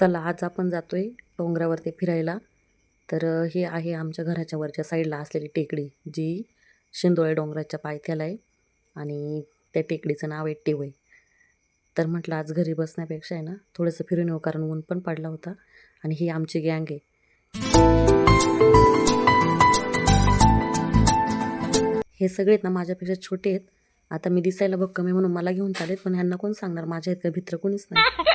चला आज आपण जातोय डोंगरावरती फिरायला. तर हे आहे आमच्या घराच्या वरच्या साईडला असलेली टेकडी, जी शिंदोळे डोंगराच्या पायथ्याला आहे आणि त्या टेकडीचं नाव आहे टिवई. तर म्हटलं आज घरी बसण्यापेक्षा आहे ना थोडंसं फिरून येऊ, कारण ऊन पण पडला होता. आणि ही आमची गँग आहे. हे सगळे ना माझ्यापेक्षा छोटे आहेत. आता मी दिसायला भक्कम आहे म्हणून मला घेऊन चालेत, पण ह्यांना कोण सांगणार माझ्या इतकं भित्र कोणीच नाही.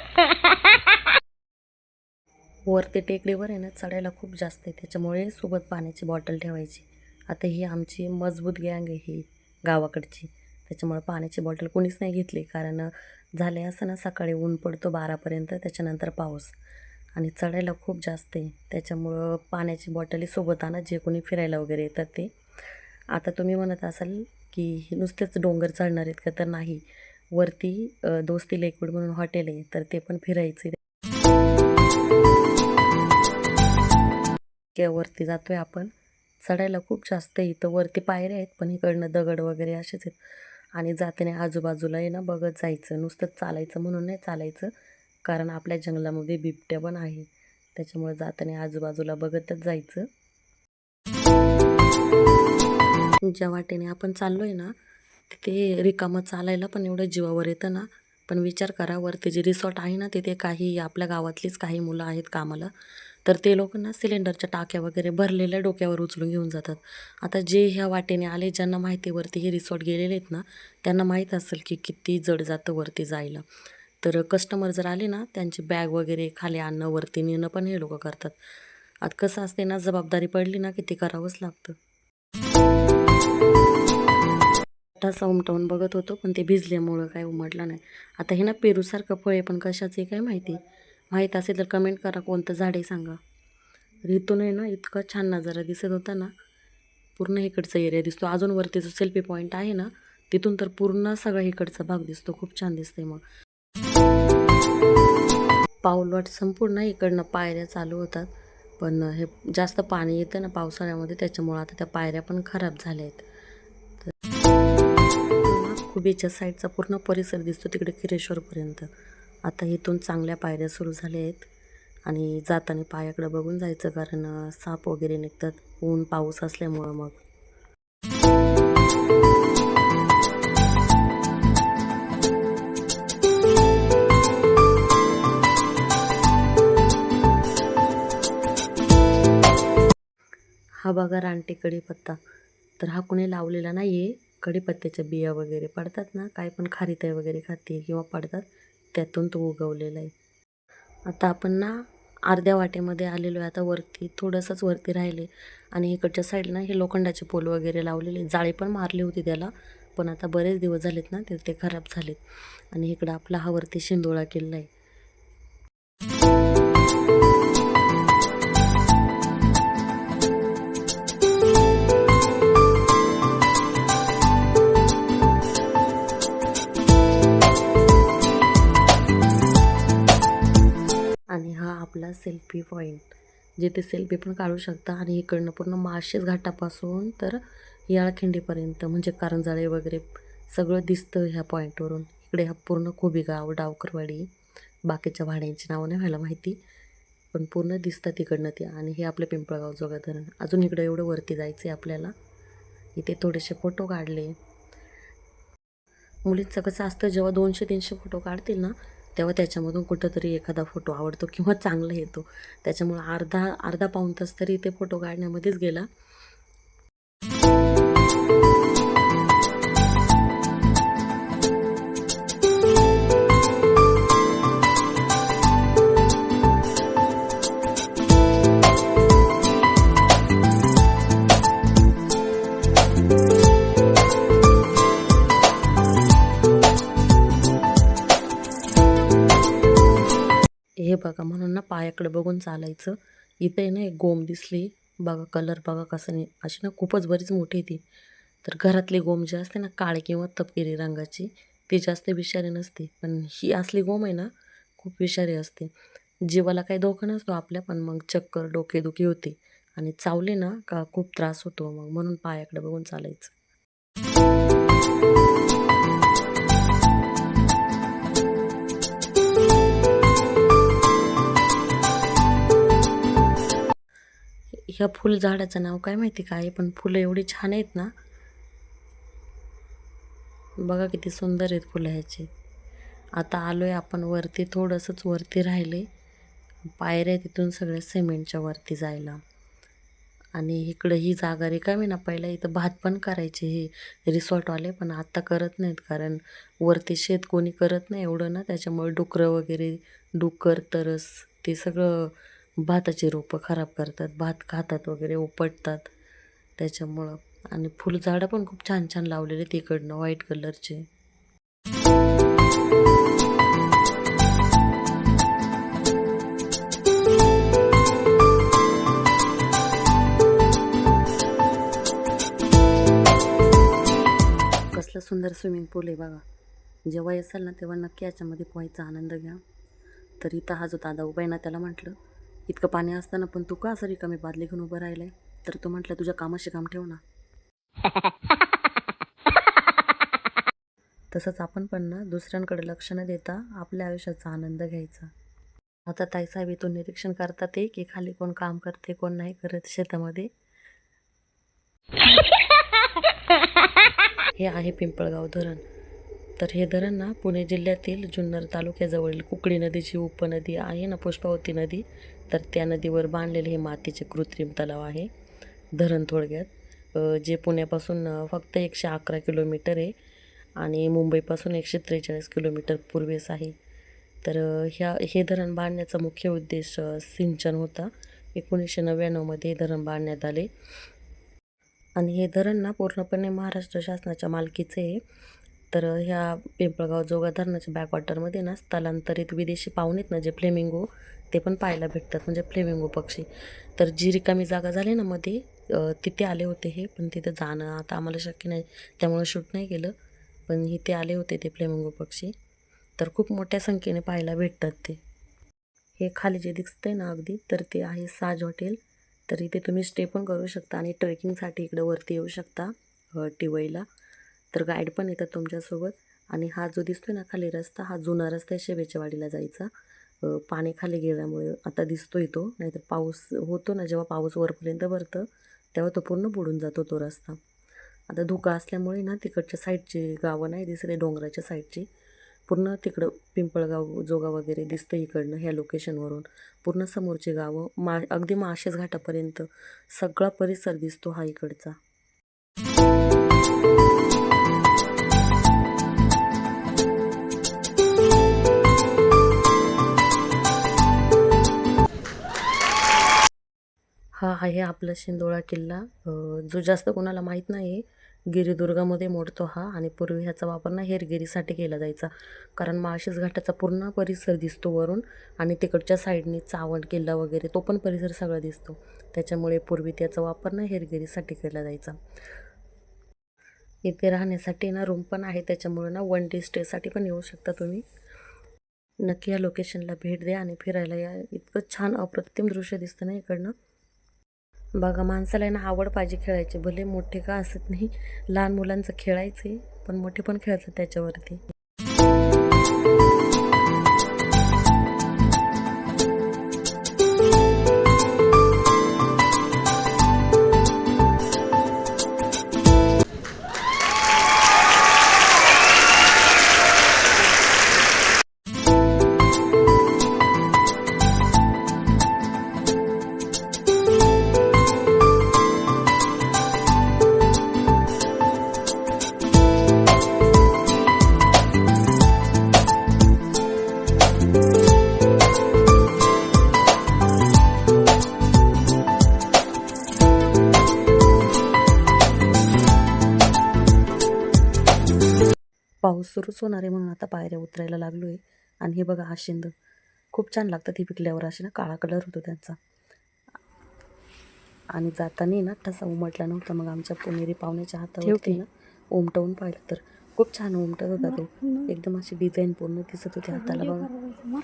वरती टेकडीवर आहे ना चढायला खूप जास्त आहे, त्याच्यामुळे सोबत पाण्याची बॉटल ठेवायची. आता ही आमची मजबूत गँग आहे ही गावाकडची, त्याच्यामुळे पाण्याची बॉटल कोणीच नाही घेतली. कारण झाले असं ना सकाळी ऊन पडतो 12पर्यंत, त्याच्यानंतर पाऊस आणि चढायला खूप जास्त आहे, त्याच्यामुळं पाण्याची बॉटली सोबत आणा जे कोणी फिरायला वगैरे येतात ते. आता तुम्ही म्हणत असाल की नुसतेच डोंगर चढणार आहेत का, तर नाही, वरती दोस्ती लेकवड म्हणून हॉटेल आहे, तर ते पण फिरायचे. वरती जातोय आपण. चढायला खूप जास्त आहे इथं, वरती पायऱ्या आहेत पण इकडनं दगड वगैरे असेच आहेत. आणि जाताना आजूबाजूला आहे ना बघत जायचं, नुसतं चालायचं म्हणून नाही चालायचं, कारण आपल्या जंगलामध्ये बिबट्या पण आहे, त्याच्यामुळे जाताना आजूबाजूला बघतच जायचं. ज्या वाटेने आपण चाललोय ना तिथे रिकामं चालायला पण एवढं जीवावर येतं ना. पण विचार करा, वरती जे रिसॉर्ट आहे ना तिथे काही आपल्या गावातलीच काही मुलं आहेत कामाला, तर ते लोक ना सिलेंडरच्या टाक्या वगैरे भरलेल्या डोक्यावर उचलून घेऊन जातात. आता जे ह्या वाटेने आले, ज्यांना माहिती वरती हे रिसॉर्ट गेलेले आहेत ना, त्यांना माहीत असेल की किती जड जातं वरती जायला. तर कस्टमर जर आले ना त्यांची बॅग वगैरे खाली आणणं वरती नेणं पण हे लोक करतात. आता कसं असते ना, जबाबदारी पडली ना की ते करावंच लागतं. ठसा उमटवून बघत होतो पण ते भिजल्यामुळं काय उमटलं नाही. आता हे ना पेरूसारखं फळ आहे, पण कशाचं काय माहिती, माहीत असेल तर कमेंट करा कोणतं झाड आहे सांगा. इथून आहे ना इतका छान नजारा दिसत होता ना, पूर्ण इकडचा एरिया दिसतो. अजून वरती जो सेल्फी पॉईंट आहे ना तिथून तर पूर्ण सगळा इकडचा भाग दिसतो, खूप छान दिसतंय. मग पाऊलवाट संपूर्ण इकडनं पायऱ्या चालू होतात, पण हे जास्त पाणी येतं ना पावसाळ्यामध्ये, त्याच्यामुळं आता त्या पायऱ्या पण खराब झाल्या आहेत. खुबीच्या साईडचा पूर्ण परिसर दिसतो तिकडे खिरेश्वरपर्यंत. आता इथून चांगल्या पायऱ्या सुरू झाल्या आहेत आणि जाताना पायाकडे बघून जायचं, कारण साप वगैरे निघतात ऊन पाऊस असल्यामुळं. मग हा बघा रानटी कढीपत्ता, तर हा कोणी लावलेला नाही आहे. कढीपत्त्याच्या बिया वगैरे पडतात ना, काय पण खारीताई वगैरे खाते किंवा पडतात, त्यातून तो उगवलेला आहे. आता आपण ना अर्ध्या वाटेमध्ये आलेलो आहे. आता वरती थोडंसंच वरती राहिले आणि इकडच्या साईडला हे लोखंडाचे पोल वगैरे लावलेले, जाळी पण मारली होती त्याला, पण आता बरेच दिवस झालेत ना ते खराब झालेत. आणि इकडं आपला हा वरती शिंदोळा किल्ला आहे. आणि हा आपला सेल्फी पॉईंट, जिथे सेल्फी पण काढू शकता. आणि इकडनं पूर्ण माळशेज घाटापासून तर याळखिंडीपर्यंत म्हणजे कारंजाळे वगैरे सगळं दिसतं ह्या पॉईंटवरून. इकडे हा पूर्ण खोबीगाव, डावकरवाडी, बाकीच्या भाड्यांची नावं नाही व्हायला माहिती, पण पूर्ण दिसतात तिकडनं ते. आणि हे आपलं पिंपळगाव जोगा धरण. अजून इकडं एवढं वरती जायचं आहे आपल्याला. इथे थोडेसे फोटो काढले. मुलींचं कसं असतं, जेव्हा 200-300 फोटो काढतील ना तेव्हा त्याच्यामधून कुठंतरी एखादा फोटो आवडतो किंवा चांगला येतो, त्याच्यामुळं अर्धा पाऊण तास तरी इथे फोटो काढण्यामध्येच गेला. हे बघा, म्हणून ना पायाकडे बघून चालायचं. इथे ना एक गोम दिसली बघा, कलर बघा कसं नाही, अशी ना खूपच बरीच मोठी ती. तर घरातली गोम जी असते ना काळी किंवा तपकिरी रंगाची, ती जास्त विषारी नसते, पण ही असली गोम आहे ना खूप विषारी असते. जीवाला काही धोका नसतो आपल्या, पण मग चक्कर डोकेदुखी होते आणि चावले ना का खूप त्रास होतो. मग म्हणून पायाकडे बघून चालायचं. ह्या फुल झाडाचं नाव काय माहिती काय, पण फुलं एवढी छान आहेत ना, बघा किती सुंदर आहेत फुलं ह्याची. आता आलोय आपण वरती, थोडंसंच वरती राहिले, पायऱ्या तिथून सगळ्या सिमेंटच्या वरती जायला. आणि इकडं ही जागा रिकामी ना, पहिला इथं भात पण करायचे हे रिसॉर्टवाले, पण आता करत नाहीत कारण वरती शेत कोणी करत नाही एवढं ना, त्याच्यामुळे डुकरं वगैरे, डुक्कर तरस ते सगळं भाताची रोपं खराब करतात, भात खातात वगैरे, उपटतात त्याच्यामुळं. आणि फुलझाडं पण खूप छान छान लावलेले तिकडनं व्हाईट कलरचे. कसलं सुंदर स्विमिंग पूल आहे बघा. जेव्हा येसाल ना तेव्हा नक्की याच्यामध्ये पोहायचा आनंद घ्या. तर इथं हा जो दादा उभा आहे ना, त्याला म्हटलं इतकं पाणी असताना पण तू का असं रिकामी बादली घेऊन उभं राहिलंय, तर तो म्हटलं तुझ्या कामाशी काम ठेव ना. तसंच आपण पण ना दुसऱ्यांकडे लक्ष न देता आपल्या आयुष्याचा आनंद घ्यायचा. आता ताईसाहेब इथून निरीक्षण करतात ते की खाली कोण काम करते कोण नाही करत शेतामध्ये. हे आहे पिंपळगाव धरण. तर हे धरण ना पुणे जिल्ह्यातील जुन्नर तालुक्याजवळील कुकडी नदीची उपनदी आहे ना, पुष्पावती नदी, तर त्या नदीवर बांधलेले हे मातीचे कृत्रिम तलाव आहे धरण थोडक्यात. जे पुण्यापासून फक्त 111 किलोमीटर आहे आणि मुंबईपासून 143 किलोमीटर पूर्वेस आहे. तर हे धरण बांधण्याचा मुख्य उद्देश सिंचन होता. 1999मध्ये हे धरण बांधण्यात आले आणि हे धरण ना पूर्णपणे महाराष्ट्र शासनाच्या मालकीचे आहे. तर ह्या पिंपळगाव जोगा धरणाच्या बॅकवॉटरमध्ये ना स्थलांतरित विदेशी पाहुणेत ना, जे फ्लेमिंगो, ते पण पाहायला भेटतात, म्हणजे फ्लेमिंगो पक्षी. तर जी रिकामी जागा झाली ना मध्ये, तिथे आले होते हे, पण तिथं जाणं आता आम्हाला शक्य नाही त्यामुळे शूट नाही केलं, पण इथे आले होते ते फ्लेमिंगो पक्षी. तर खूप मोठ्या संख्येने पाहायला भेटतात ते. हे खाली जे दिसतंय ना अगदी, तर ते आहे साज हॉटेल. तर इथे तुम्ही स्टे पण करू शकता आणि ट्रेकिंगसाठी इकडं वरती येऊ शकता टिवईला. तर गाईड पण येतात तुमच्यासोबत. आणि हा जो दिसतोय ना खाली रस्ता, हा जुना रस्ता आहे शेवेच्या वाडीला जायचा. पाणी खाली गेल्यामुळे आता दिसतोय तो, नाहीतर पाऊस होतो ना, जेव्हा पाऊस वरपर्यंत भरतं तेव्हा तो पूर्ण बुडून जातो तो रस्ता. आता धुका असल्यामुळे ना तिकडच्या साईडची गावं नाही दिसत आहे, डोंगराच्या साईडची. पूर्ण तिकडं पिंपळगाव जोगा वगैरे दिसतं इकडनं ह्या लोकेशनवरून. पूर्ण समोरची गावं अगदी माळशेज घाटापर्यंत सगळा परिसर दिसतो हा इकडचा. हा आहे आपला शिंदोळा किल्ला, जो जास्त कोणाला माहीत नाही. गिरिदुर्गामध्ये मोडतो हा, आणि पूर्वी ह्याचा वापर ना हेरगिरीसाठी केला जायचा, कारण माळशेज घाटाचा पूर्ण परिसर दिसतो वरून, आणि तिकडच्या साईडनी चावंड किल्ला वगैरे तो पण परिसर सगळा दिसतो. त्याच्यामुळे पूर्वी त्याचा वापर ना हेरगिरीसाठी केला जायचा. इथे राहण्यासाठी ना रूम पण आहे, त्याच्यामुळे ना 1 डे स्टेसाठी पण येऊ शकता तुम्ही. नक्की या लोकेशनला भेट द्या आणि फिरायला या. इतकं छान अप्रतिम दृश्य दिसतं ना इकडनं. बघा, माणसाला ना आवड पाहिजे खेळायची, भले मोठे का असत नाही, लहान मुलांचं खेळायचे पण मोठे पण खेळतात त्याच्यावरती. पाऊस सुरूच होणार आहे म्हणून आता पायऱ्या उतरायला लागलो आहे. आणि हे बघा आशिंद खूप छान लागतात ही पिकल्यावर, अशी ना काळा कलर होतो त्यांचा. आणि जाताना ना तसा उमटला नव्हता, मग आमच्या पुणेरी पाहुण्याच्या हातावरती ना उमटवून पाहिलं तर खूप छान उमटत होता तो, एकदम अशी डिझाईन पूर्ण दिसत होती हाताला बघा.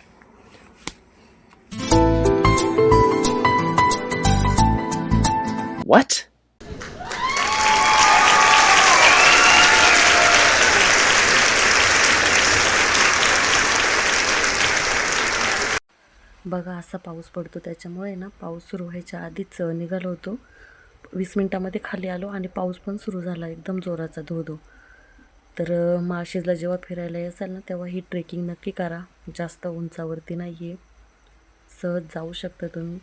What? बघा असा पाऊस पडतो, त्याच्यामुळे ना पाऊस सुरू व्हायच्या आधीच निघालो होतो. 20 मिनटामध्ये खाली आलो आणि पाऊस पण सुरू झाला एकदम जोराचा धो-धो. तर माळशेजला जेव्हा फिरायला याल ना तेव्हा ही ट्रेकिंग नक्की करा. जास्त उंचावरती नाही आहे, सहज जाऊ शकता तुम्ही.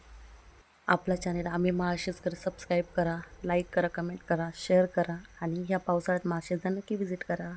आपला चॅनल आम्ही माळशेजकर सबस्क्राईब करा, लाईक करा, कमेंट करा, शेअर करा आणि ह्या पावसाळ्यात माळशेजला नक्की व्हिजिट करा.